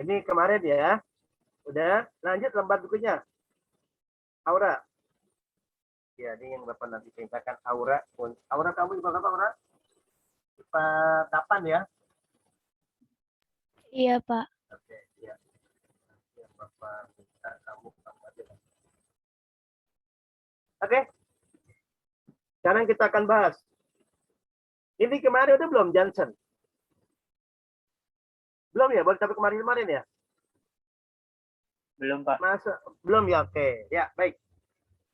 Ini kemarin ya. Udah, lanjut lembar berikutnya. Aura. Ya, ini yang Bapak nanti ceritakan Aura. Aura kamu IPA apa, Aura? IPA 8 ya? Iya, Pak. Oke, ya. Yang Bapak minta kamu aja. Oke. Sekarang kita akan bahas. Ini kemarin udah belum Johnson? Belum ya? Baru sampai kemarin ya? Belum, Pak. Masa belum ya? Oke. Ya, baik.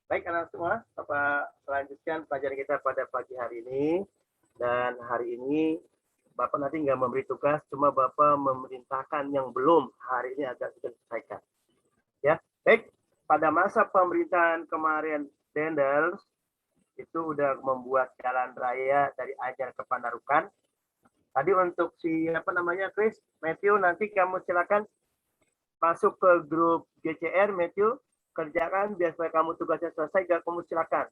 Baik, anak semua, Bapak lanjutkan pelajaran kita pada pagi hari ini. Dan hari ini Bapak nanti nggak memberi tugas, cuma Bapak memerintahkan yang belum hari ini agak sudah diselesaikan. Ya, baik. Pada masa pemerintahan kemarin Dendels itu udah membuat jalan raya dari Anjar ke Panarukan. Tadi untuk si apa namanya Chris, Matthew, nanti kamu silakan masuk ke grup GCR, Matthew, kerjakan biar supaya kamu tugasnya selesai, gak kamu silakan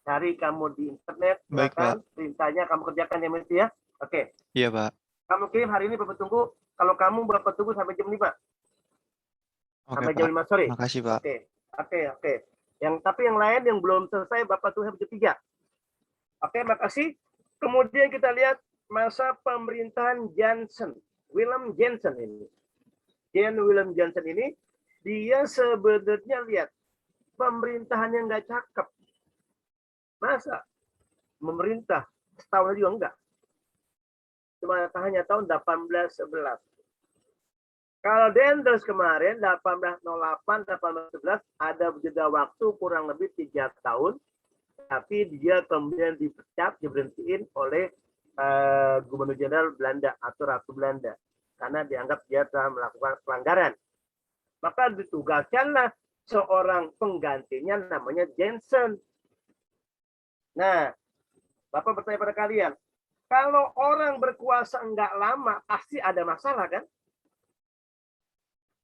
cari kamu di internet, silakan perintahnya kamu kerjakan ya Matthew ya. Oke. Iya Pak. Kamu kirim hari ini Bapak tunggu. Kalau kamu Bapak tunggu sampai jam 5. Sampai jam 5 sore. Makasih Pak. Oke. Tapi yang lain yang belum selesai Bapak tunggu sampai jam 3. Oke, makasih. Kemudian kita lihat masa pemerintahan Johnson. William Johnson ini. William Johnson ini, dia sebenarnya lihat, pemerintahannya nggak cakep. Masa memerintah setahun juga enggak. Cuma hanya tahun 1811. Kalau Dendels kemarin 1808, 1811 ada jeda waktu kurang lebih 3 tahun, tapi dia kemudian dipecat, diberhentiin oleh Gubernur Jenderal Belanda atau Ratu Belanda karena dianggap dia telah melakukan pelanggaran. Maka ditugaskanlah seorang penggantinya namanya Johnson. Nah, Bapak bertanya pada kalian, kalau orang berkuasa enggak lama, pasti ada masalah kan?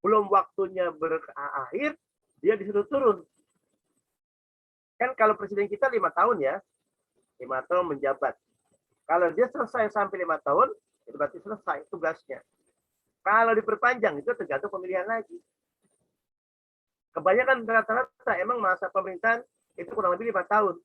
Belum waktunya berakhir, dia disuruh turun. Kan kalau presiden kita 5 tahun ya, 5 tahun menjabat. Kalau dia selesai sampai 5 tahun, itu berarti selesai tugasnya. Kalau diperpanjang, itu tergantung pemilihan lagi. Kebanyakan rata-rata emang masa pemerintahan itu kurang lebih 5 tahun.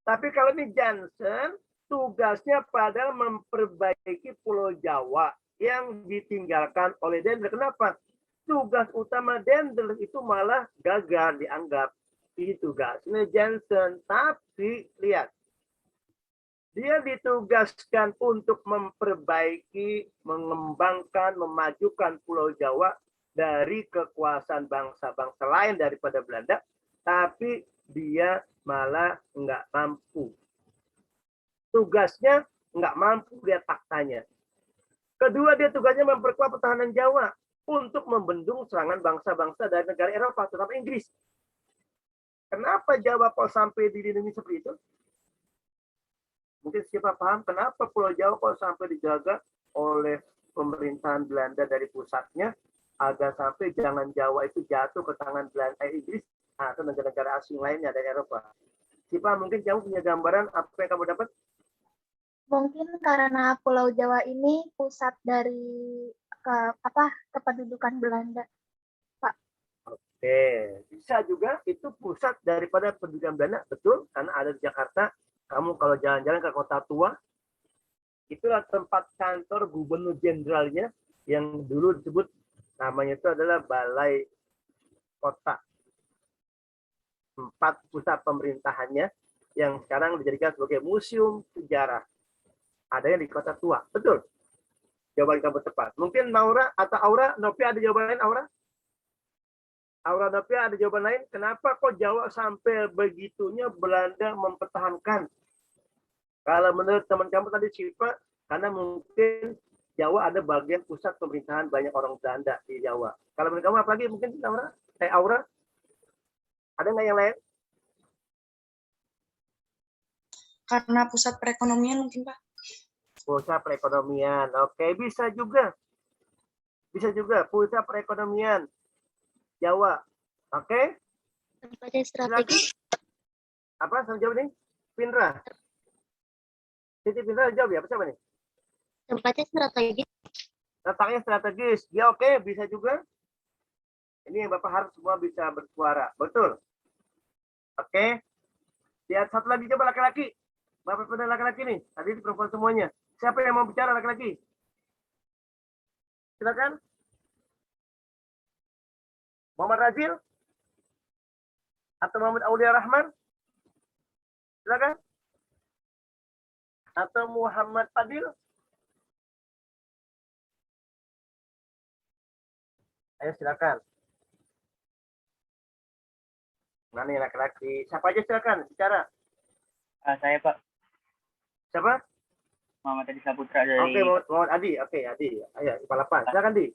Tapi kalau ini Johnson, tugasnya pada memperbaiki Pulau Jawa yang ditinggalkan oleh Dendels. Kenapa? Tugas utama Dendels itu malah gagal dianggap. Ini tugasnya Johnson. Tapi lihat, dia ditugaskan untuk memperbaiki, mengembangkan, memajukan Pulau Jawa dari kekuasaan bangsa-bangsa lain daripada Belanda, tapi dia malah nggak mampu. Tugasnya nggak mampu lihat faktanya. Kedua, dia tugasnya memperkuat pertahanan Jawa untuk membendung serangan bangsa-bangsa dari negara Eropa, terutama Inggris. Kenapa Jawa kok sampai dilindungi seperti itu? Mungkin siapa paham kenapa Pulau Jawa kok sampai dijaga oleh pemerintahan Belanda dari pusatnya agar sampai jangan Jawa itu jatuh ke tangan Belanda Inggris atau negara-negara asing lainnya dari Eropa. Siapa mungkin kamu punya gambaran apa yang kamu dapat? Mungkin karena Pulau Jawa ini pusat dari kependudukan Belanda, Pak. Oke, bisa juga itu pusat daripada pendudukan Belanda, betul, karena ada di Jakarta. Kamu kalau jalan-jalan ke Kota Tua, itulah tempat kantor Gubernur Jenderalnya yang dulu disebut namanya itu adalah Balai Kota. 4 pusat pemerintahannya yang sekarang dijadikan sebagai museum sejarah. Ada yang di Kota Tua, betul. Jawaban kamu tepat. Mungkin Naura atau Aura, Novia ada jawaban lain, Aura? Aura Novia ada jawaban lain? Kenapa kok Jawa sampai begitunya Belanda mempertahankan? Kalau menurut teman kamu tadi Siva, karena mungkin Jawa ada bagian pusat pemerintahan banyak orang Belanda di Jawa. Kalau menurut kamu apa lagi mungkin Aura? Aura? Ada nggak yang lain? Karena pusat perekonomian mungkin, Pak. Pusat perekonomian. Oke, bisa juga. Bisa juga pusat perekonomian Jawa. Oke? Tempatnya strategis. Apa sama jawab nih? Pindra. Siti Pindra jawab ya, apa siapa nih? Tempatnya strategis. letaknya strategis. Ya oke, bisa juga. Ini yang Bapak harus semua bisa bersuara. Betul. Oke. Lihat satu lagi coba laki-laki. Bapak pada laki-laki nih. Tadi di perempuan semuanya. Siapa yang mau bicara laki-laki? Silakan. Muhammad Razil atau Muhammad Aulia Rahman? Silakan. Atau Muhammad Fadil? Ayo silakan. Mana yang laki-laki? Siapa aja silakan bicara. Saya Pak Siapa? Muhammad Adi Saputra dari Oke, Muhammad Adi. Oke, Adi. Ayo, kepala PAN. Silakan, Di.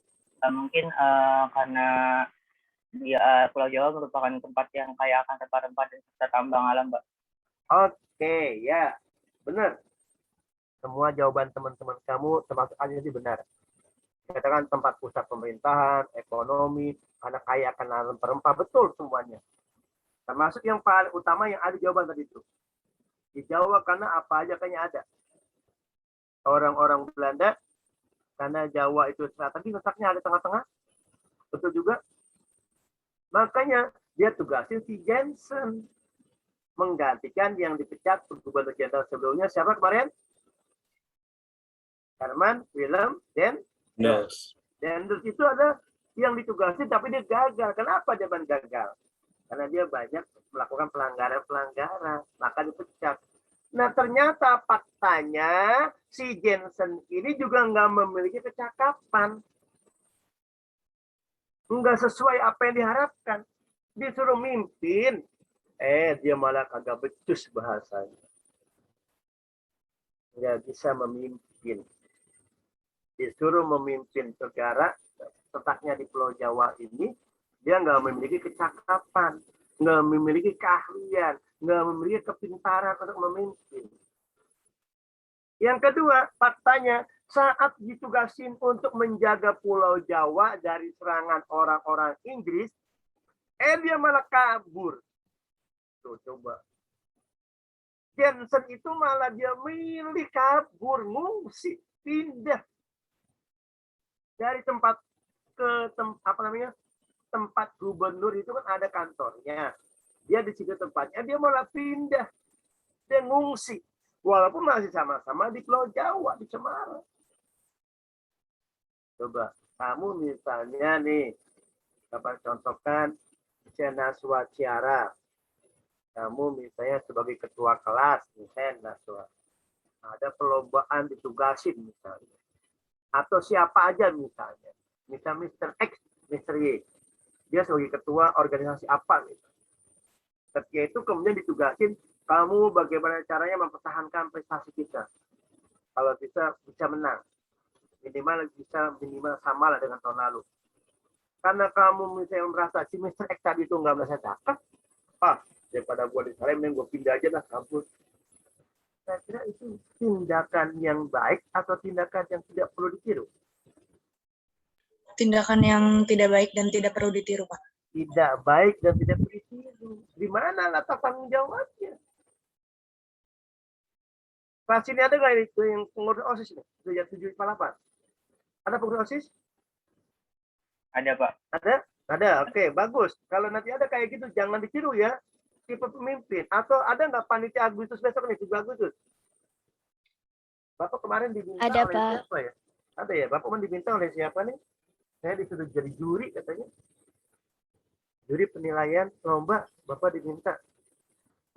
mungkin karena di Pulau Jawa merupakan tempat yang kaya akan rempah-rempah dan serta tambang alam, Pak. Oke, ya. Benar. Semua jawaban teman-teman kamu termasuk Adi tadi benar. Katakan tempat pusat pemerintahan, ekonomi, karena kaya akan rempah-rempah. Betul semuanya. Termasuk yang paling utama yang ada jawaban tadi itu. Di Jawa karena apa aja kayaknya ada. Orang-orang Belanda, karena Jawa itu strategis letaknya ada tengah-tengah. Betul juga. Makanya dia tugasin si Jensen. Menggantikan yang dipecat gubernur jenderal sebelumnya. Siapa kemarin? Herman Willem Dendels. Dendels itu ada yang ditugasin tapi dia gagal. Kenapa dia gagal? Karena dia banyak melakukan pelanggaran-pelanggaran. Maka dipecat. Nah ternyata faktanya si Jensen ini juga nggak memiliki kecakapan. Nggak sesuai apa yang diharapkan. Disuruh mimpin. Dia malah kagak becus bahasanya. Nggak bisa memimpin. Disuruh memimpin negara, letaknya di Pulau Jawa ini, dia nggak memiliki kecakapan. Nggak memiliki keahlian. Nggak memiliki kepintaran untuk memimpin. Yang kedua, faktanya saat ditugasin untuk menjaga Pulau Jawa dari serangan orang-orang Inggris, dia malah kabur. Tuh, coba. Jensen itu malah dia milih kabur, ngungsi, pindah dari tempat ke tempat gubernur itu kan ada kantornya. Dia di situ tempatnya, dia malah pindah, dia ngungsi. Walaupun masih sama-sama di Pulau Jawa, di Semarang. Coba, kamu misalnya nih, dapat contohkan Naswa Ciara. Kamu misalnya sebagai ketua kelas, misalnya Naswa. Ada perlombaan ditugasin misalnya. Atau siapa aja misalnya. Misalnya Mr. X, Mr. Y. Dia sebagai ketua organisasi apa misalnya. Ketika itu kemudian ditugasin, kamu bagaimana caranya mempertahankan prestasi kita. Kalau bisa menang. Minimal sama lah dengan tahun lalu. Karena kamu misalnya merasa si Mr. X tadi itu nggak merasa cakep, daripada gue disalahin, gue pindah aja lah kampus. Saya kira itu tindakan yang baik atau tindakan yang tidak perlu ditiru? Tindakan yang tidak baik dan tidak perlu ditiru, Pak. Tidak baik dan tidak perlu ditiru. Di mana letak tanggung jawabnya? Kelas ini ada nggak itu yang pengurus OSIS ini? 748. Ada pengurus OSIS? Ada, Pak. Ada? Ada, oke, bagus. Kalau nanti ada kayak gitu, jangan ditiru ya. Tipe pemimpin. Atau ada nggak panitia Agustus besok nih, 7 Agustus? Bapak kemarin diminta Ada, oleh Pak. siapa ya? Ada ya? Bapak kan diminta oleh siapa nih? Saya disuruh jadi juri katanya. Juri penilaian lomba, Bapak diminta.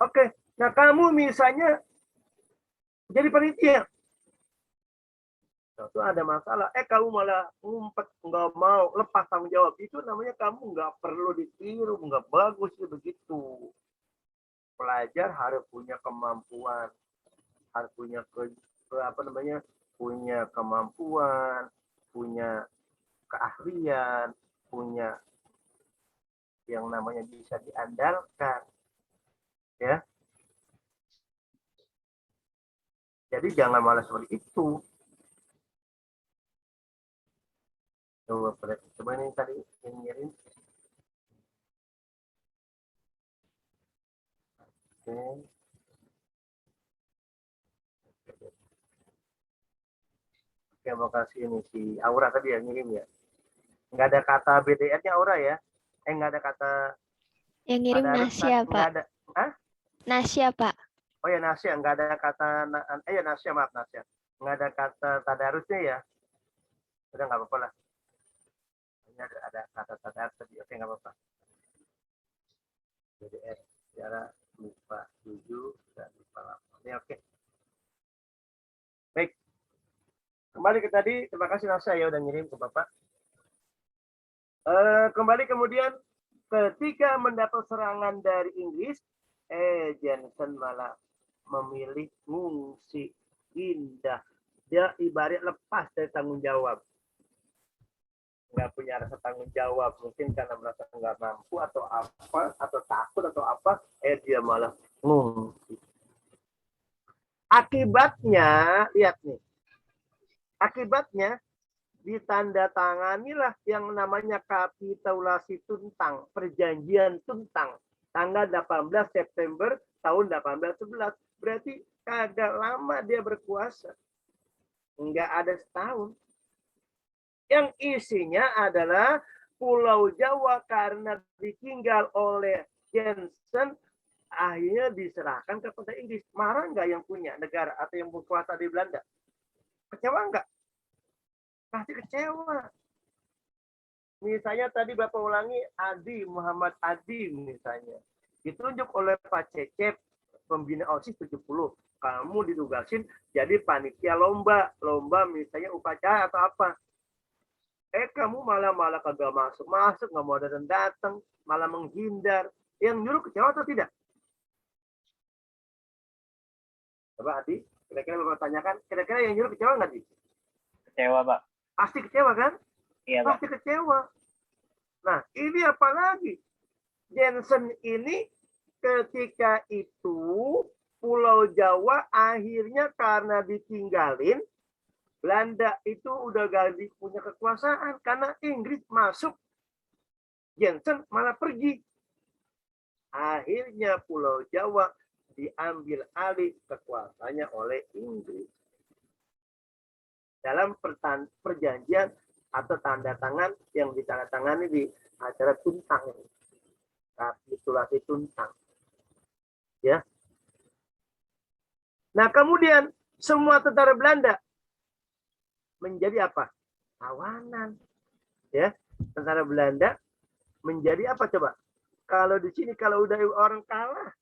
Oke, nah kamu misalnya jadi panitia. Nah, itu ada masalah. Kamu malah ngumpet, nggak mau lepas tanggung jawab. Itu namanya kamu nggak perlu ditiru, nggak bagus ya begitu. Pelajar harus punya kemampuan, harus punya punya kemampuan, punya keahlian, punya yang namanya bisa diandalkan, ya. Jadi jangan malah seperti itu. Coba ini tadi yang ngirim. Oke. Oke, makasih ini si Aura tadi yang ngirim ya. Nggak ada kata BDR-nya Aura ya? Nggak ada kata Yang ngirim tadarus, Nasya, nggak Pak. ada. Hah? Nasya, Pak. Oh ya Nasya, nggak ada kata ya Nasya, maaf Nasya. Nggak ada kata tadarusnya ya. Udah nggak apa-apa lah. Ini ada kata tadarus tadi. Oke, nggak apa-apa. BDR secara lupa 7 dan lupa 8. Oke. Baik. Kembali ke tadi, terima kasih Nasya ya udah ngirim ke Bapak. Kembali kemudian ketika mendapat serangan dari Inggris, Jensen malah memilih ngungsi indah. Dia ibarat lepas dari tanggung jawab. Nggak punya rasa tanggung jawab. Mungkin karena merasa nggak mampu atau apa, atau takut atau apa, dia malah ngungsi. Akibatnya, lihat nih. Akibatnya, ditandatanganilah yang namanya kapitulasi Tuntang, perjanjian Tuntang, tanggal 18 September tahun 1811. Berarti kagak lama dia berkuasa. Enggak ada setahun. Yang isinya adalah Pulau Jawa karena ditinggal oleh Jensen, akhirnya diserahkan kepada Inggris. Marah nggak yang punya negara atau yang berkuasa di Belanda? Kecewa nggak? Pasti kecewa. Misalnya tadi Bapak ulangi Adi, Muhammad Adi misalnya. Ditunjuk oleh Pak Cecep, pembina OSIS 70. Kamu ditugasin jadi panitia lomba. Lomba misalnya upacara atau apa. Kamu malah kagak masuk, nggak mau datang, malah menghindar. Yang nyuruh kecewa atau tidak? Coba Adi, kira-kira Bapak tanyakan, kira-kira yang nyuruh kecewa nggak, Adi? Kecewa, Pak. Pasti kecewa kan? Iya, Pak. Pasti kecewa. Nah, ini apalagi? Jensen ini ketika itu Pulau Jawa akhirnya karena ditinggalin, Belanda itu udah gak punya kekuasaan karena Inggris masuk, Jensen malah pergi. Akhirnya Pulau Jawa diambil alih kekuasaannya oleh Inggris. Dalam perjanjian atau tanda tangan yang ditandatangani di acara Tuntang. Kapitulasi Tuntang. Ya. Nah, kemudian semua tentara Belanda menjadi apa? Tawanan. Ya, tentara Belanda menjadi apa coba? Kalau di sini kalau udah orang kalah,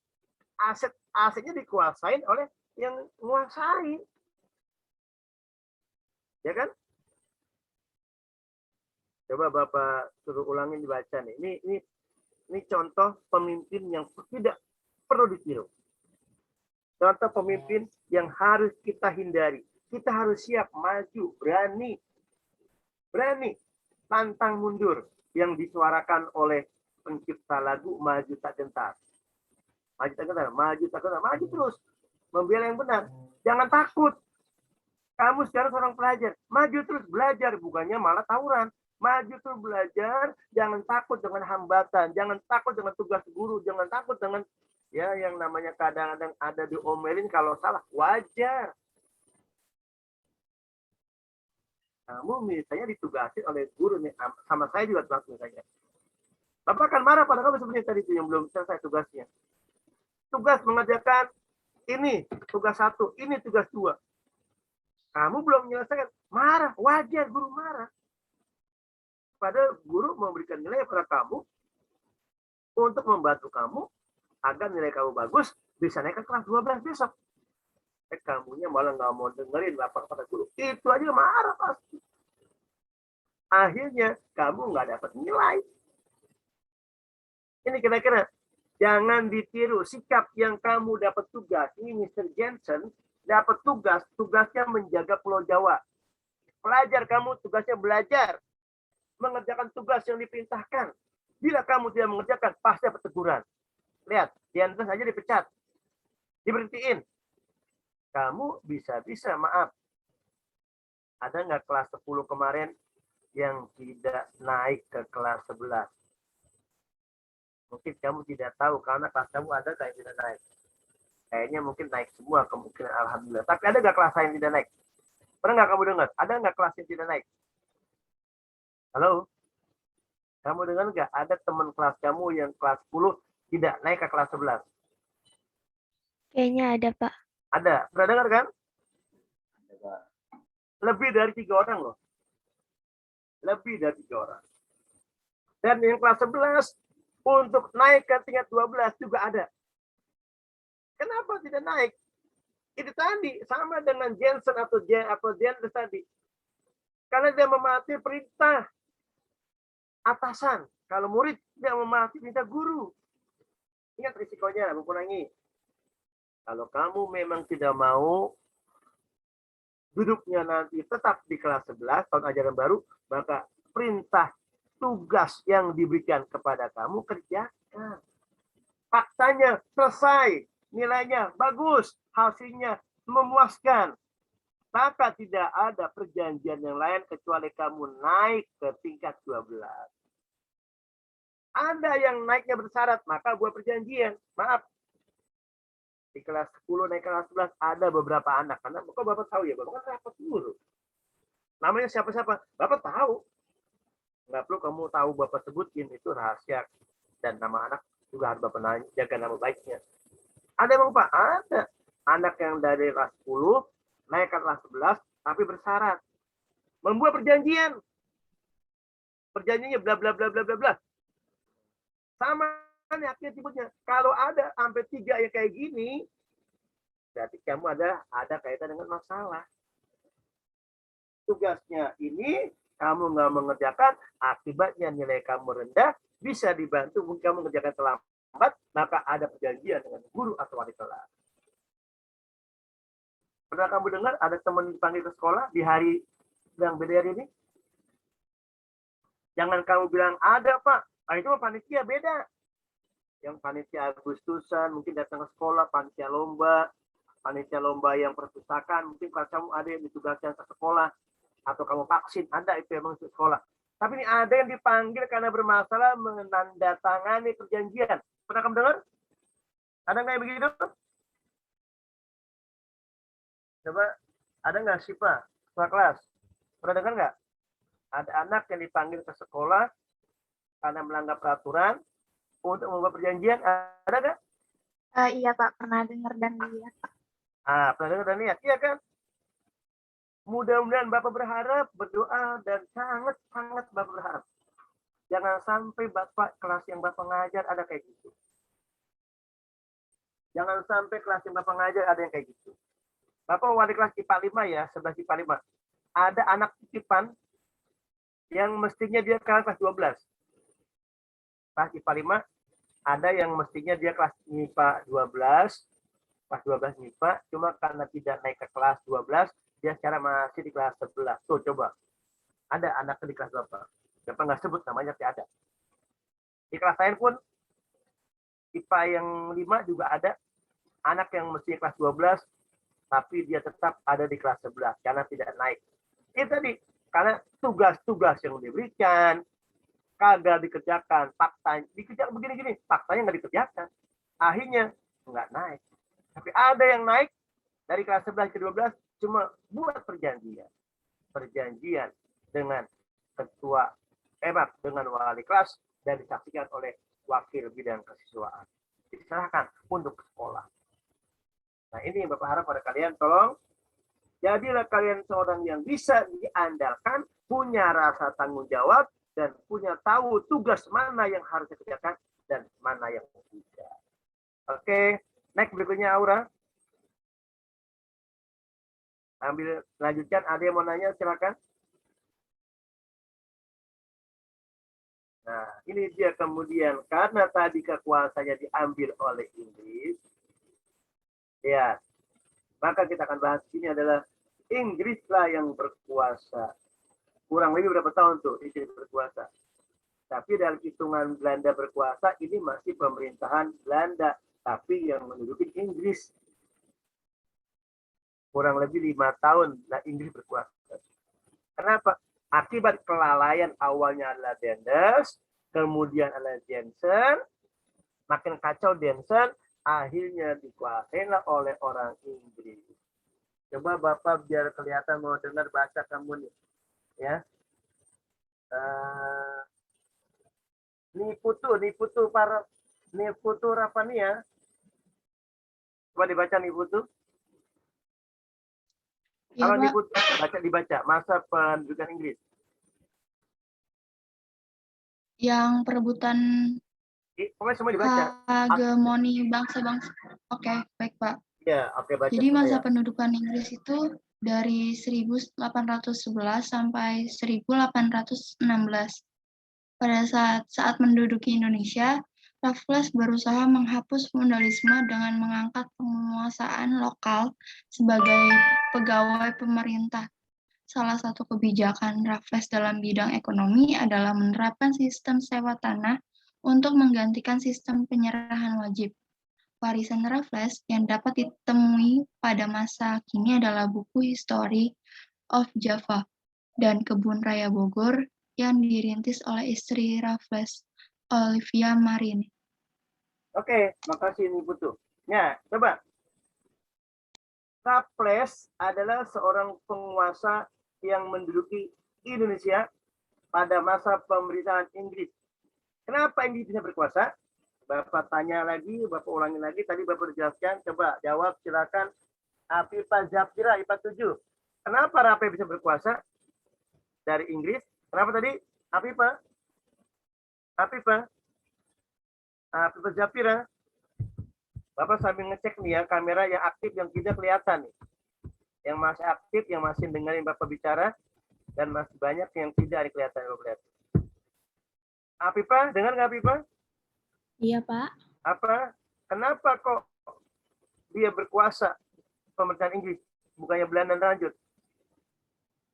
asetnya dikuasain oleh yang menguasai. Ya kan? Coba Bapak suruh ulangin dibaca nih. Ini contoh pemimpin yang tidak perlu ditiru. Contoh pemimpin yang harus kita hindari. Kita harus siap maju, berani. Pantang mundur yang disuarakan oleh pencipta lagu Maju Tak Gentar. Maju terus. Membela yang benar. Jangan takut. Kamu sekarang seorang pelajar. Maju terus belajar, bukannya malah tawuran. Maju terus belajar, jangan takut dengan hambatan, jangan takut dengan tugas guru, jangan takut dengan ya yang namanya kadang-kadang ada diomelin kalau salah, wajar. Kamu misalnya ditugasi oleh guru nih, sama saya juga tugas misalnya. Bapak akan marah pada kamu sebenarnya tadi itu yang belum selesai tugasnya. Tugas mengerjakan ini, tugas 1, ini tugas 2. Kamu belum menyelesaikan, marah, wajar guru marah. Padahal guru memberikan nilai pada kamu untuk membantu kamu agar nilai kamu bagus, bisa naik ke kelas 12 besok. Kamunya malah nggak mau dengerin bapak kata guru. Itu aja marah pasti. Akhirnya kamu nggak dapat nilai. Ini kira-kira jangan ditiru sikap yang kamu dapat tugas. Ini Mr. Jensen dapat tugasnya menjaga Pulau Jawa. Pelajar kamu tugasnya belajar, mengerjakan tugas yang diperintahkan. Bila kamu tidak mengerjakan, pasti dapat teguran. Lihat, Jensen saja dipecat, diberhentiin. Kamu bisa-bisa, maaf, ada nggak kelas 10 kemarin yang tidak naik ke kelas 11? Mungkin kamu tidak tahu karena kelas kamu ada yang tidak naik. Kayaknya mungkin naik semua kemungkinan alhamdulillah. Tapi ada nggak kelas yang tidak naik? Pernah nggak kamu dengar? Ada nggak kelas yang tidak naik? Halo? Kamu dengar nggak ada teman kelas kamu yang kelas 10 tidak naik ke kelas 11? Kayaknya ada, Pak. Ada. Pernah dengar kan? Ada, Pak. Lebih dari 3 orang loh. Lebih dari 3 orang. Dan yang kelas 11 untuk naik ke tingkat 12 juga ada. Kenapa tidak naik? Itu tadi sama dengan Jensen atau Jensen tadi. Karena dia mematuhi perintah atasan. Kalau murid dia mematuhi perintah guru. Ingat risikonya, mengurangi. Kalau kamu memang tidak mau duduknya nanti tetap di kelas 11 tahun ajaran baru, maka perintah tugas yang diberikan kepada kamu kerjakan. Faktanya selesai, nilainya bagus, hasilnya memuaskan. Maka tidak ada perjanjian yang lain kecuali kamu naik ke tingkat 12. Ada yang naiknya bersyarat, maka buat perjanjian. Maaf, di kelas 10 naik kelas 11 ada beberapa anak. Karena kok Bapak tahu ya, Bapak kan rapat dulu. Namanya siapa-siapa, Bapak tahu. Nggak perlu kamu tahu Bapak sebutin, itu rahasia. Dan nama anak juga harus Bapak jaga nama baiknya. Ada emang Pak? Ada. Anak yang dari kelas 10 naik ke kelas 11 tapi bersyarat. Membuat perjanjian. Perjanjiannya bla bla bla bla bla bla. Sama nih akhirnya timbulnya. Kalau ada sampai 3 yang kayak gini, berarti kamu ada kaitan dengan masalah. Tugasnya ini kamu nggak mengerjakan, akibatnya nilai kamu rendah, bisa dibantu mungkin kamu mengerjakan terlambat, maka ada perjanjian dengan guru atau wali kelas. Pernah kamu dengar ada teman dipanggil ke sekolah di hari yang beda ini? Jangan kamu bilang ada Pak, itu mah panitia beda. Yang panitia Agustusan mungkin datang ke sekolah, panitia lomba yang perpustakaan, mungkin kalau kamu ada yang ditugaskan ke sekolah, atau kamu vaksin, ada itu yang masuk sekolah. Tapi ini ada yang dipanggil karena bermasalah menandatangani perjanjian. Pernah kamu dengar? Ada nggak yang begitu? Coba, ada nggak sih Pak? Ketua kelas. Pernah dengar nggak? Ada anak yang dipanggil ke sekolah karena melanggar peraturan untuk membuat perjanjian. Ada nggak? Iya Pak, pernah dengar dan lihat. Pernah dengar dan lihat. Iya kan? Mudah-mudahan Bapak berharap, berdoa, dan sangat-sangat Bapak berharap. Jangan sampai Bapak kelas yang Bapak ngajar ada kayak gitu. Jangan sampai kelas yang Bapak ngajar ada yang kayak gitu. Bapak wali kelas IPA 5 ya, 11 IPA 5. Ada anak titipan yang mestinya dia kelas 12. Kelas IPA 5, ada yang mestinya dia kelas IPA 12, kelas 12 MIPA, cuma karena tidak naik ke kelas 12, dia secara masih di kelas 11. Tuh coba, ada anak di kelas berapa? Bapak nggak sebut namanya, tapi ada. Di kelas lain pun, IPA yang 5 juga ada, anak yang mestinya kelas 12, tapi dia tetap ada di kelas 11, karena tidak naik. Itu tadi, karena tugas-tugas yang diberikan, kagak dikerjakan, faktanya dikerjakan begini-gini, faktanya nggak dikerjakan. Akhirnya nggak naik. Tapi ada yang naik dari kelas 11 ke 12 cuma buat perjanjian. Perjanjian dengan ketua dengan wali kelas dan disaksikan oleh wakil bidang kesiswaan. Diserahkan untuk sekolah. Nah ini yang Bapak harap pada kalian, tolong jadilah kalian seorang yang bisa diandalkan, punya rasa tanggung jawab, dan punya tahu tugas mana yang harus dikerjakan dan mana yang tidak. Oke, next berikutnya Aura. Ambil lanjutkan, ada yang mau nanya silakan. Nah, ini dia kemudian karena tadi kekuasaannya diambil oleh Inggris. Ya. Maka kita akan bahas ini adalah Inggrislah yang berkuasa. Kurang lebih berapa tahun tuh Inggris berkuasa. Tapi dalam hitungan Belanda berkuasa, ini masih pemerintahan Belanda. Tapi yang menduduki Inggris. Kurang lebih 5 tahun Inggris berkuasa. Kenapa? Akibat kelalaian awalnya adalah Daendels, kemudian adalah Jensen, makin kacau Jensen, akhirnya dikuasailah oleh orang Inggris. Coba Bapak biar kelihatan mau dengar baca kamu nih. Ya. Niputu Rapania. Coba dibaca Niputu. Iya, Kalau Pak. Niputu dibaca masa pendudukan Inggris. Yang perebutan Pokoknya semua dibaca. hegemoni bangsa-bangsa. Oke, baik, Pak. Ya, oke baca. Jadi masa Ya. pendudukan Inggris itu dari 1811 sampai 1816. Pada saat menduduki Indonesia, Raffles berusaha menghapus feodalisme dengan mengangkat penguasaan lokal sebagai pegawai pemerintah. Salah satu kebijakan Raffles dalam bidang ekonomi adalah menerapkan sistem sewa tanah untuk menggantikan sistem penyerahan wajib. Warisan Raffles yang dapat ditemui pada masa kini adalah buku History of Java dan Kebun Raya Bogor yang dirintis oleh istri Raffles, Olivia Marin. Oke, makasih Niputu. Ya, coba. Raffles adalah seorang penguasa yang menduduki Indonesia pada masa pemerintahan Inggris. Kenapa Inggris bisa berkuasa? Bapak tanya lagi, Bapak ulangi lagi. Tadi Bapak jelaskan. Coba jawab, silakan. Afifah Zafira, IPA 7. Kenapa Raffles bisa berkuasa dari Inggris? Kenapa tadi? Afifah Zafira. Bapak sambil ngecek nih ya, kamera yang aktif yang tidak kelihatan nih. Yang masih aktif, yang masih dengerin Bapak bicara, dan masih banyak yang tidak kelihatan. Afifah, dengar nggak Afifah? Iya, Pak. Apa? Kenapa kok dia berkuasa pemerintahan Inggris, bukannya Belanda lanjut?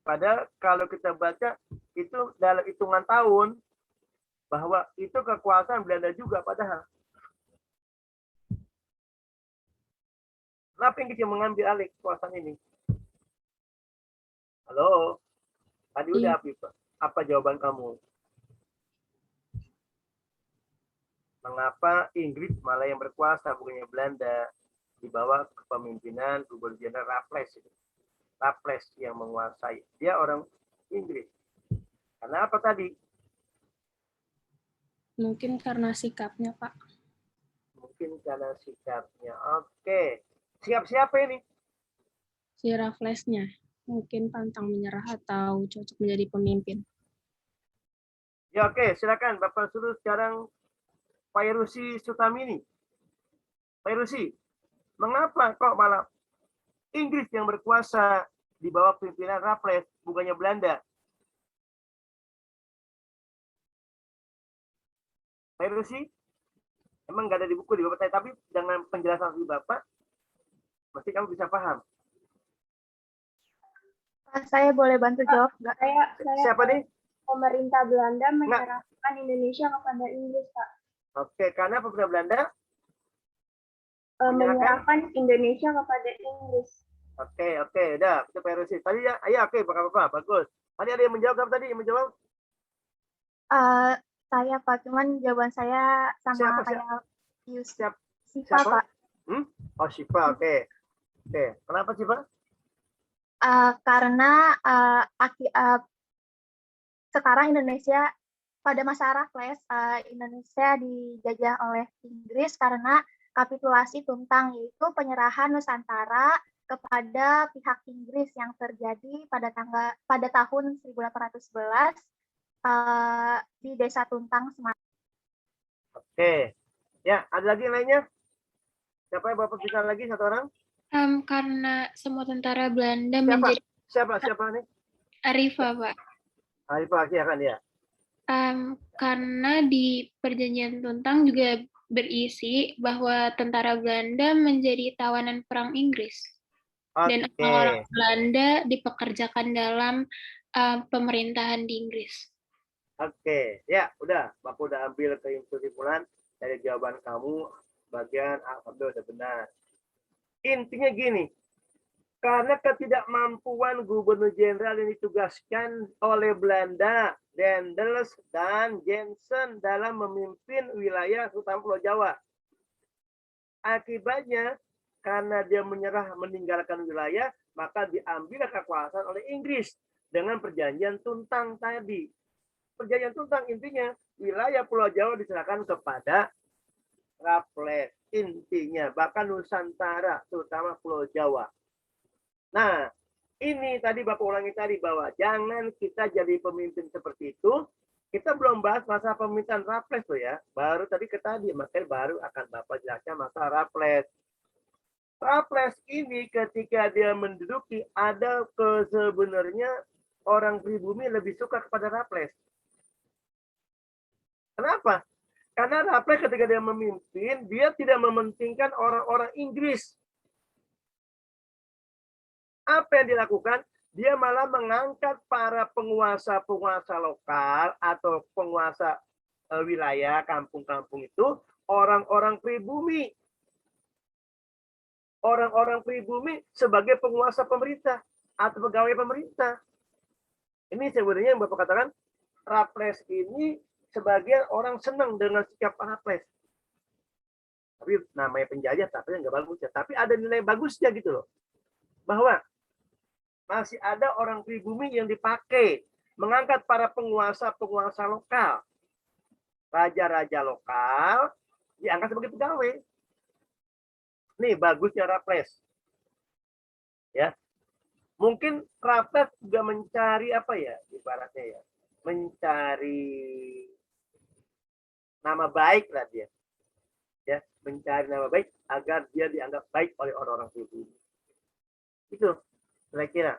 Padahal kalau kita baca itu dalam hitungan tahun, bahwa itu kekuasaan Belanda juga padahal. Kenapa Inggris yang mengambil alih kekuasaan ini? Halo? Tadi udah Afifah. Apa jawaban kamu? Mengapa Inggris malah yang berkuasa, bukannya Belanda, di bawah kepemimpinan Gubernur Jenderal Raffles? Raffles yang menguasai. Dia orang Inggris. Karena apa tadi? Mungkin karena sikapnya, Pak. Mungkin karena sikapnya. Oke. Sikap siapa ini? Si Raffles-nya. Mungkin pantang menyerah atau cocok menjadi pemimpin. Ya oke, silakan Bapak suruh sekarang Pairusi Sutamini. Pairusi, mengapa kok malah Inggris yang berkuasa di bawah pimpinan Raffles, bukannya Belanda? Pairusi, emang nggak ada di buku di Bapak, tapi dengan penjelasan dari Bapak, pasti kamu bisa paham. Saya boleh bantu jawab nggak? Siapa nih? Pemerintah Belanda menyerahkan Indonesia kepada Inggris, Pak. Oke, karena pemerintah Belanda Menyerahkan Indonesia kepada Inggris. Oke, udah, itu Pairusi. Tadi ya, iya oke, Bapak, bagus. Tadi ada yang menjawab, tadi yang menjawab? Saya, Pak, cuman jawaban saya sama Siapa? kayak Siapa? Siva, Pak. Oh, Siva, oke. Kenapa Siva? Karena sekarang Indonesia pada masa Raffles, Indonesia dijajah oleh Inggris karena kapitulasi Tuntang, yaitu penyerahan Nusantara kepada pihak Inggris yang terjadi pada tahun 1811 di Desa Tuntang, Semarang. Oke. Ya, ada lagi yang lainnya? Siapa yang Bapak bisa lagi satu orang? Karena semua tentara Belanda menjadi Siapa nih? Arifa, Pak. Arifah, ya kan ya. Karena di Perjanjian Tuntang juga berisi bahwa tentara Belanda menjadi tawanan perang Inggris. Dan orang-orang Belanda dipekerjakan dalam pemerintahan di Inggris. Oke, ya udah, Bapak udah ambil kesimpulan dari jawaban kamu, bagian alhamdulillah udah benar. Intinya gini, karena ketidakmampuan Gubernur Jenderal yang ditugaskan oleh Belanda, Daendels dan Jensen dalam memimpin wilayah terutama Pulau Jawa. Akibatnya, karena dia menyerah meninggalkan wilayah, maka diambil kekuasaan oleh Inggris dengan perjanjian Tuntang tadi. Perjanjian Tuntang intinya wilayah Pulau Jawa diserahkan kepada Raffles intinya, bahkan Nusantara terutama Pulau Jawa. Nah, ini tadi Bapak ulangi tadi bahwa jangan kita jadi pemimpin seperti itu. Kita belum bahas masa pemerintahan Raffles tuh ya. Baru tadi ke tadi, makanya baru akan Bapak jelaskan masa Raffles. Raffles ini ketika dia menduduki ada sebenarnya orang pribumi lebih suka kepada Raffles. Kenapa? Karena Raffles ketika dia memimpin, dia tidak mementingkan orang-orang Inggris. Apa yang dilakukan? Dia malah mengangkat para penguasa-penguasa lokal atau penguasa wilayah, kampung-kampung itu, orang-orang pribumi. Orang-orang pribumi sebagai penguasa pemerintah atau pegawai pemerintah. Ini sebenarnya yang Bapak katakan, Raffles ini sebagian orang senang dengan sikap Raffles. Tapi namanya penjajah, tapi nggak bagus ya. Tapi ada nilai bagusnya gitu loh. Bahwa masih ada orang pribumi yang dipakai mengangkat para penguasa-penguasa lokal. Raja-raja lokal diangkat sebagai pegawai. Nih bagusnya Raffles. Ya. Mungkin Raffles juga mencari apa ya ibaratnya ya. Mencari nama baik lah dia. Ya, mencari nama baik agar dia dianggap baik oleh orang-orang pribumi. Itu kira-kira.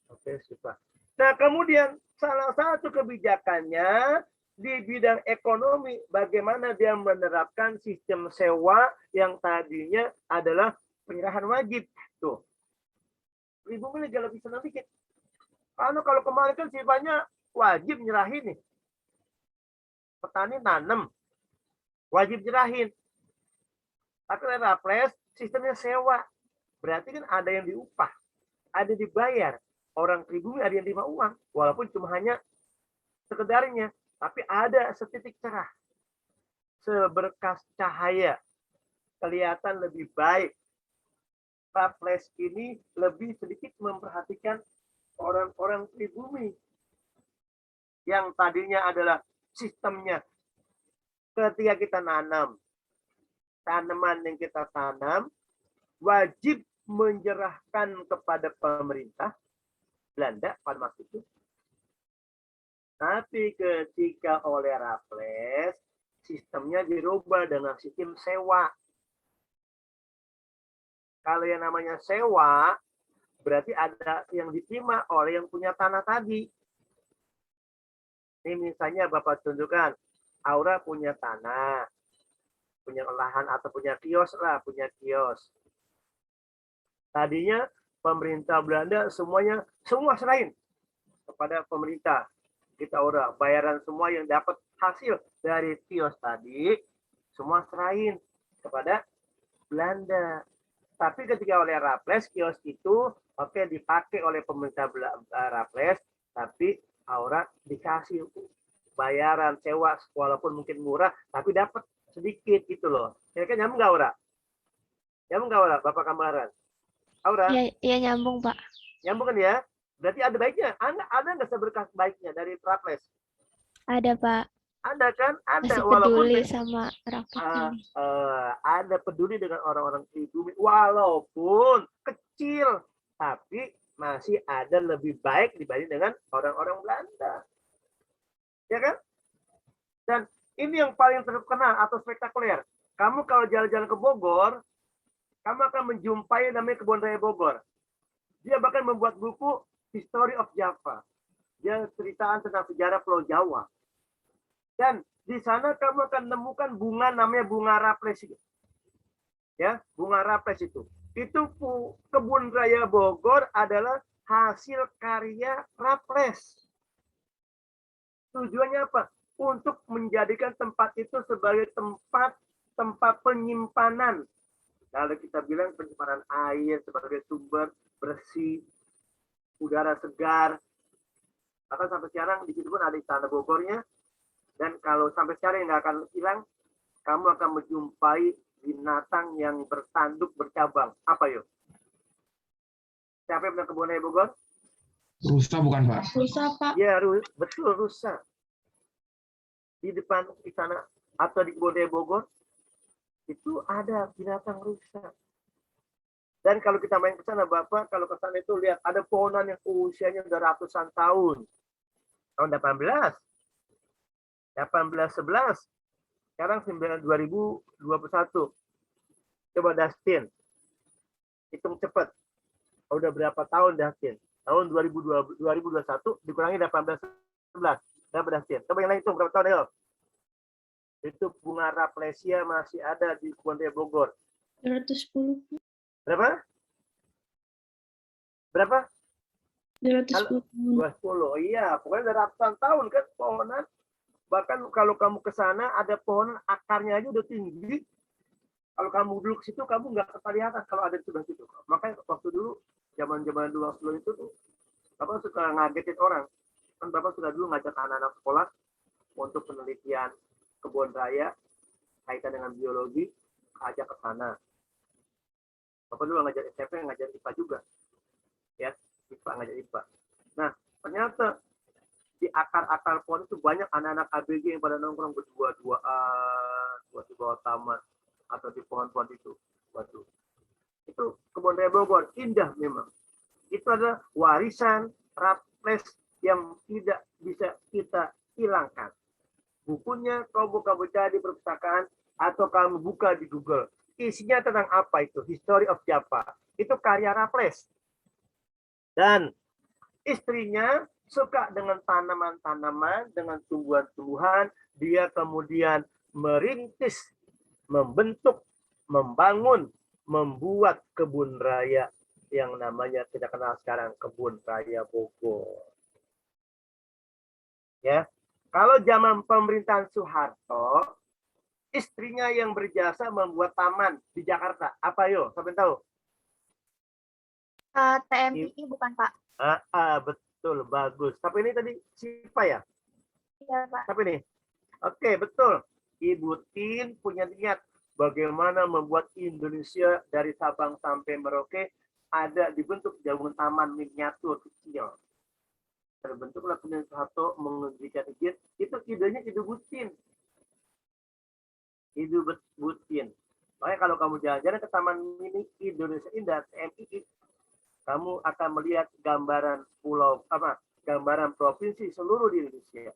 Oke, super. Nah, kemudian salah satu kebijakannya di bidang ekonomi, bagaimana dia menerapkan sistem sewa yang tadinya adalah penyerahan wajib. Tuh. Pribumi lebih senang dikit. Karena kalau kemarin kan sifatnya wajib nyerahin nih. Petani nanam, wajib nyerahin. Tapi Raffles sistemnya sewa. Berarti kan ada yang diupah, ada dibayar. Orang pribumi ada yang terima uang, walaupun cuma hanya sekedarnya, tapi ada setitik cerah, seberkas cahaya, kelihatan lebih baik. Raffles ini lebih sedikit memperhatikan orang-orang pribumi yang tadinya adalah sistemnya. Ketika kita nanam, tanaman yang kita tanam wajib menyerahkan kepada pemerintah Belanda pada waktu itu. Tapi ketika oleh Raffles, sistemnya dirubah dengan sistem sewa. Kalau yang namanya sewa, berarti ada yang diterima oleh yang punya tanah tadi. Ini misalnya Bapak tunjukkan, Aura punya tanah, punya lahan atau punya kios lah, punya kios. Tadinya pemerintah Belanda semua serahin kepada pemerintah. Kita udah bayaran semua yang dapat hasil dari kios tadi, semua serahin kepada Belanda. Tapi ketika oleh Raffles, kios itu oke dipakai oleh pemerintah Raffles, tapi Aura dikasih bayaran sewa walaupun mungkin murah, tapi dapat sedikit gitu loh. Kira-kira nyambung nggak Aura? Nyambung nggak Aura, Bapak Kambaran? Aura? Iya nyambung, Pak. Nyambung kan ya? Berarti ada baiknya. Ada nggak seberkas baiknya dari Raffles? Ada, Pak. Ada kan? Ada. Masih Walaupun peduli sama rakyat ini. ada peduli dengan orang-orang pribumi. Walaupun kecil. Tapi masih ada lebih baik dibanding dengan orang-orang Belanda. Ya kan? Dan ini yang paling terkenal atau spektakuler. Kamu kalau jalan-jalan ke Bogor, kamu akan menjumpai namanya Kebun Raya Bogor. Dia bahkan membuat buku History of Java. Dia ceritaan tentang sejarah Pulau Jawa. Dan di sana kamu akan menemukan bunga namanya bunga Raffles. Ya, bunga Raffles itu. Itu Kebun Raya Bogor adalah hasil karya Raffles. Tujuannya apa? Untuk menjadikan tempat itu sebagai tempat penyimpanan. Kalau kita bilang penyimpanan air sebagai sumber bersih, udara segar. Bahkan sampai sekarang di situ pun ada istana Bogornya. Dan kalau sampai sekarang nggak akan hilang, kamu akan menjumpai binatang yang bertanduk bercabang. Apa yuk? Siapa yang pernah ke Bonai Bogor? Rusa bukan, Pak? Rusa, Pak. Ya, betul rusa. Di depan istana atau di Bonai Bogor itu ada binatang rusa. Dan kalau kita main ke sana, Bapak, kalau ke sana itu lihat ada pohonan yang usianya udah ratusan tahun. Tahun 1811. Sekarang 2021. Coba Dustin. Hitung cepat. Udah berapa tahun Dustin? Tahun 2021 dikurangi 1811. Berapa Dustin? Coba yang lain hitung berapa tahun, ayo. Itu bunga Rafflesia masih ada di Kebun Raya Bogor. 210. Berapa? Berapa? 210. 20. Iya, pokoknya udah ratusan tahun kan pohonan. Bahkan kalau kamu ke sana ada pohon akarnya aja udah tinggi. Kalau kamu duduk situ kamu nggak kelihatan kalau ada di sebelah situ. Makanya waktu dulu zaman-zaman dulu sebelum itu tuh Bapak suka ngagetin orang. Kan Bapak sudah dulu ngajak anak-anak sekolah untuk penelitian kebun raya kaitan dengan biologi, ajak ke sana. Bapak dulu ngajar SMP, ngajar IPA juga. Ya, IPA ngajar IPA. Nah, ternyata di akar-akar pohon itu banyak anak-anak ABG yang pada nongkrong berdua-duaan, buat di bawah taman atau di pohon-pohon itu. Waduh. Itu Kebun Raya Bogor, indah memang. Itu adalah warisan Raffles yang tidak bisa kita hilangkan. Bukunya kau buka-buka di perpustakaan atau kamu buka di Google. Isinya tentang apa itu? History of Java. Itu karya Raffles. Dan istrinya suka dengan tanaman-tanaman, dengan tumbuhan-tumbuhan. Dia kemudian merintis, membentuk, membangun, membuat kebun raya yang namanya kita kenal sekarang Kebun Raya Bogor. Ya, kalau zaman pemerintahan Soeharto, istrinya yang berjasa membuat taman di Jakarta. Apa yo? Siapa yang tahu? TMI bukan Pak? Betul, bagus. Tapi ini tadi siapa ya? Iya Pak. Tapi nih, oke betul. Ibu Tin punya niat bagaimana membuat Indonesia dari Sabang sampai Merauke ada dibentuk bangun taman miniatur kecil. Terbentuklah kemudian Soeharto mengujikan izin. Itu idenya ide Bu Tin. Ide Bu Tin. Makanya kalau kamu jalan-jalan ke Taman Mini Indonesia Indah TMI, kamu akan melihat gambaran pulau gambaran provinsi seluruh di Indonesia.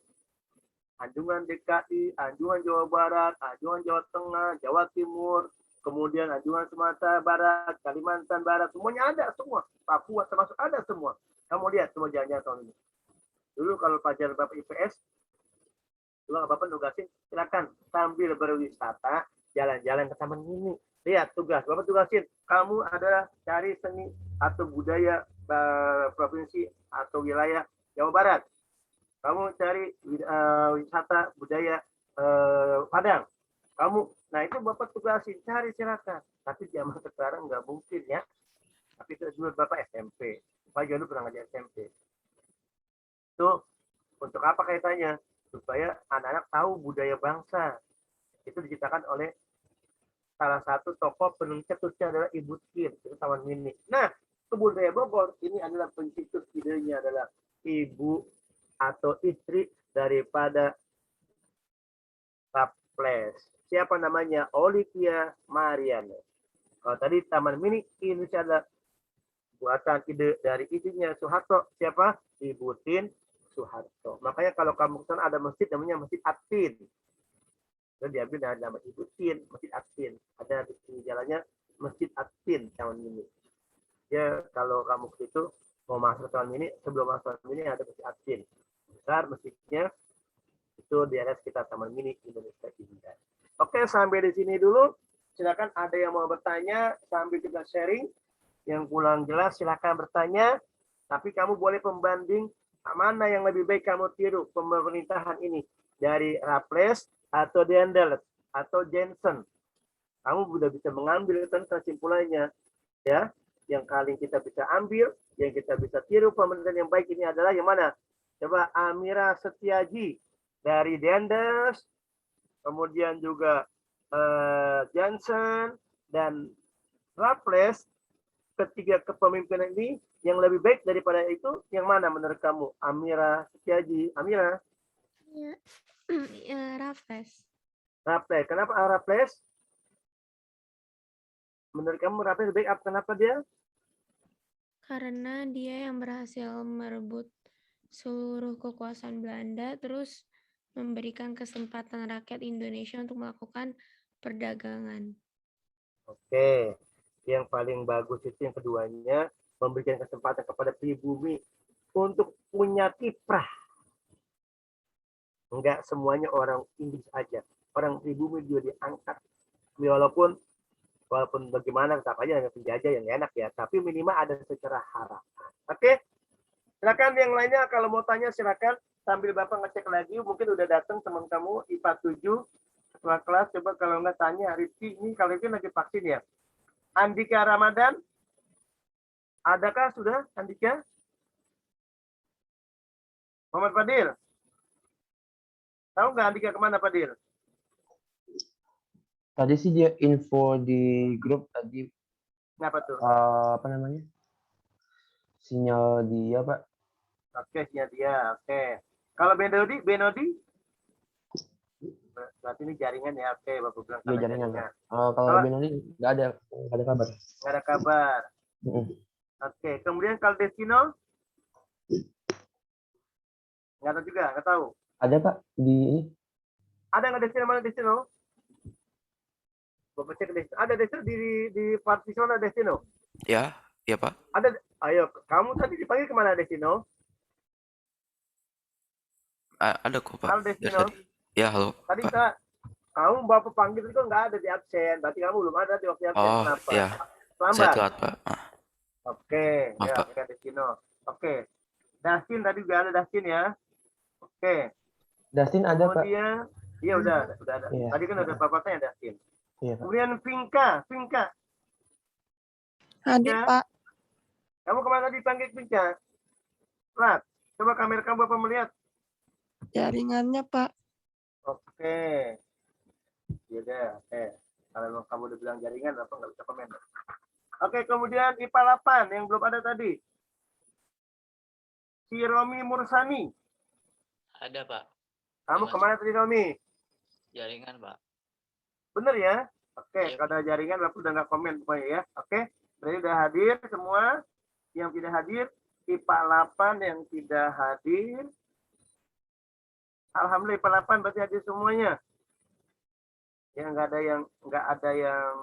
Anjungan DKI, Anjungan Jawa Barat, Anjungan Jawa Tengah, Jawa Timur, kemudian Anjungan Sumatera Barat, Kalimantan Barat, semuanya ada semua. Papua termasuk ada semua. Kamu lihat semua jalan-jalan tahun ini. Dulu kalau pelajaran Bapak IPS, dulu Bapak nugasin, silakan sambil berwisata jalan-jalan ke Taman Mini. Lihat tugas, Bapak tugasin, kamu adalah cari seni atau budaya provinsi atau wilayah Jawa Barat. Kamu cari wisata budaya Padang. Nah itu Bapak tugasin, cari silakan. Tapi zaman sekarang nggak mungkin ya. Tapi itu dulu Bapak SMP. Pak Jono pernah ngajar SMP. Itu untuk apa kaitannya? Supaya anak-anak tahu budaya bangsa. Itu diciptakan oleh salah satu tokoh pencetusnya adalah Ibu Tin, itu Taman Mini. Nah, Kebun Raya Bogor ini adalah pencetus idenya adalah ibu atau istri daripada Raffles. Siapa namanya? Olivia Marianne. Kalau tadi Taman Mini ini adalah buatan ide dari istrinya Soeharto. Siapa? Ibu Tin Soeharto. Makanya kalau kamu kesana ada masjid namanya Masjid Atin. Itu diambil dari nama Ibu Tin, Masjid Atin. Ada di sini jalannya Masjid Atin Taman Mini. Ya kalau kamu ke situ mau masuk Taman Mini, sebelum masuk Taman Mini ada Masjid Atin. Besar masjidnya itu di area sekitar Taman Mini Indonesia Indah. Oke, sampai di sini dulu. Silakan ada yang mau bertanya sambil kita sharing. Yang kurang jelas silakan bertanya. Tapi kamu boleh pembanding mana yang lebih baik kamu tiru pemerintahan ini dari Raffles atau Daendels atau Jensen. Kamu sudah bisa mengambil kesimpulannya, ya. Yang kali kita bisa ambil, yang kita bisa tiru pemerintahan yang baik ini adalah yang mana? Coba Amira Setiaji dari Daendels, kemudian juga Jensen dan Raffles. Ketiga kepemimpinan ini Yang lebih baik daripada itu yang mana menurut kamu? Amira, Setiaji, Amira, Raffles. Raffles. Kenapa Raffles? Menurut kamu Raffles lebih baik? Kenapa dia? Karena dia yang berhasil merebut seluruh kekuasaan Belanda, terus memberikan kesempatan rakyat Indonesia untuk melakukan perdagangan. Oke, yang paling bagus itu yang keduanya, memberikan kesempatan kepada pribumi untuk punya kiprah. Enggak semuanya orang Inggris aja, orang pribumi juga diangkat. Walaupun bagaimana tetap aja hanya penjajah yang enak ya, tapi minimal ada secara harapan. Oke, silakan yang lainnya kalau mau tanya silakan sambil Bapak ngecek lagi, mungkin udah datang teman kamu IPA 7 ketua kelas, coba kalau nggak tanya Rifki, ini kalau ini lagi vaksin ya. Andika Ramadan, adakah sudah Andika? Muhammad Fadil, tahu nggak Andika kemana Fadil? Tadi sih dia info di grup tadi Kenapa tuh? apa namanya? Sinyal dia, Pak. Oke, sinyal dia. Oke. Kalau Benodi? Berarti ini jaringan ya. Oke, Bapak bilang Iya, jaringan. Kalau Benoni nggak ada kabar. Nggak ada kabar. Oke, kemudian kalau Destino? Nggak tahu juga, nggak tahu. Ada, Pak, di ini. Ada nggak Destino? Mana Destino? Bapak cek Destino. Ada Destino di partisi mana Destino? Ya, ya Pak. Ada. Ayo, kamu tadi dipanggil kemana Destino? Ada kok Pak. Halo Destino. Ya, halo. Tadi Pak. kamu Bapak panggil itu nggak ada di absen. Berarti kamu belum ada di waktu absen. Oh, Kenapa? ya. Lambat. Saya telat, Pak. Oke, Maaf, ya, Pak. Destino. Oke. Dustin tadi juga ada Dustin ya. Oke. Dustin ada, Pak. Kemudian, iya udah ada. Iya. Tadi kan ada Bapak tanya Dustin. Iya, Pak. Kemudian Vinka. Hadir, Ya. Pak. Kamu kemana tadi panggil Vinka? Lat, coba kamera kamu Bapak melihat. Jaringannya, Pak. Oke. Iya deh, oke. Kalau kamu udah bilang jaringan, Bapak nggak bisa komen. Oke, kemudian IPA 8 yang belum ada tadi. Si Romi Mursani. Ada, Pak. Kamu kemana tadi Romi? Jaringan, Pak. Bener ya? Oke, Iya. kalau ada jaringan Bapak udah nggak komen pokoknya ya. Oke, berarti udah hadir semua. Yang tidak hadir, IPA 8 yang tidak hadir. Alhamdulillah IPA 8 berarti hadir semuanya. Ya nggak ada yang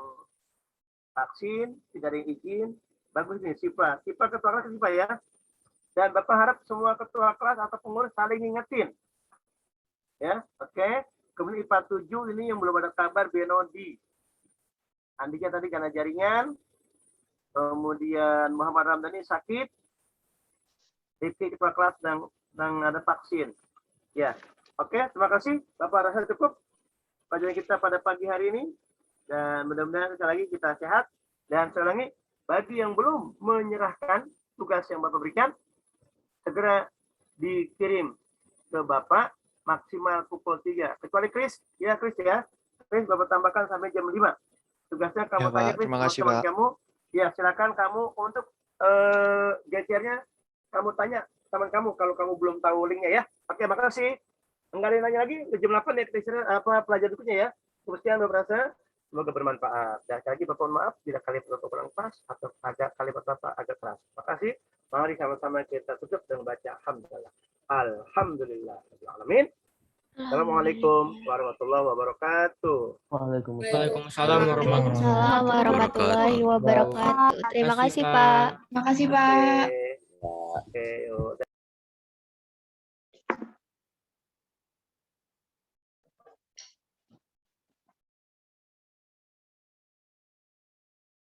vaksin, tidak ada yang izin. Bagus nih Sipa ketua kelas Sipa ya. Dan Bapak harap semua ketua kelas atau pengurus saling ngingetin. Ya, oke. Kemudian IPA 7 ini yang belum ada kabar Benodi. Andika tadi karena jaringan. Kemudian Muhammad Ramdhani sakit. Rifki ketua kelas dan ada vaksin. Ya, oke. Terima kasih. Bapak rasa cukup kajian kita pada pagi hari ini. Dan mudah-mudahan sekali lagi kita sehat. Dan sekali lagi, bagi yang belum menyerahkan tugas yang Bapak berikan, segera dikirim ke Bapak maksimal pukul 3. Kecuali Chris ya. Chris Bapak tambahkan sampai jam 5. Tugasnya kamu Ya, tanya Pak. Chris, Terima kasih, teman Pak. kamu. Ya, silakan kamu untuk gecernya kamu tanya teman kamu kalau kamu belum tahu linknya ya. Oke, makasih. Enggak ada yang nanya lagi, jam 8 ya kita istirahat, pelajaran berikutnya ya. Sekian beberapa. Semoga bermanfaat. Dan sekali lagi Bapak mohon maaf bila kalimat Bapak kurang pas atau agak kalimat Bapak agak keras. Terima kasih. Mari sama-sama kita tutup dengan baca alhamdulillah. Alhamdulillahirrahmanirrahim. Assalamualaikum warahmatullahi wabarakatuh. Waalaikumsalam Waalaikumsalam warahmatullahi wabarakatuh. Terima kasih, Pak. Makasih, Pak. Oke.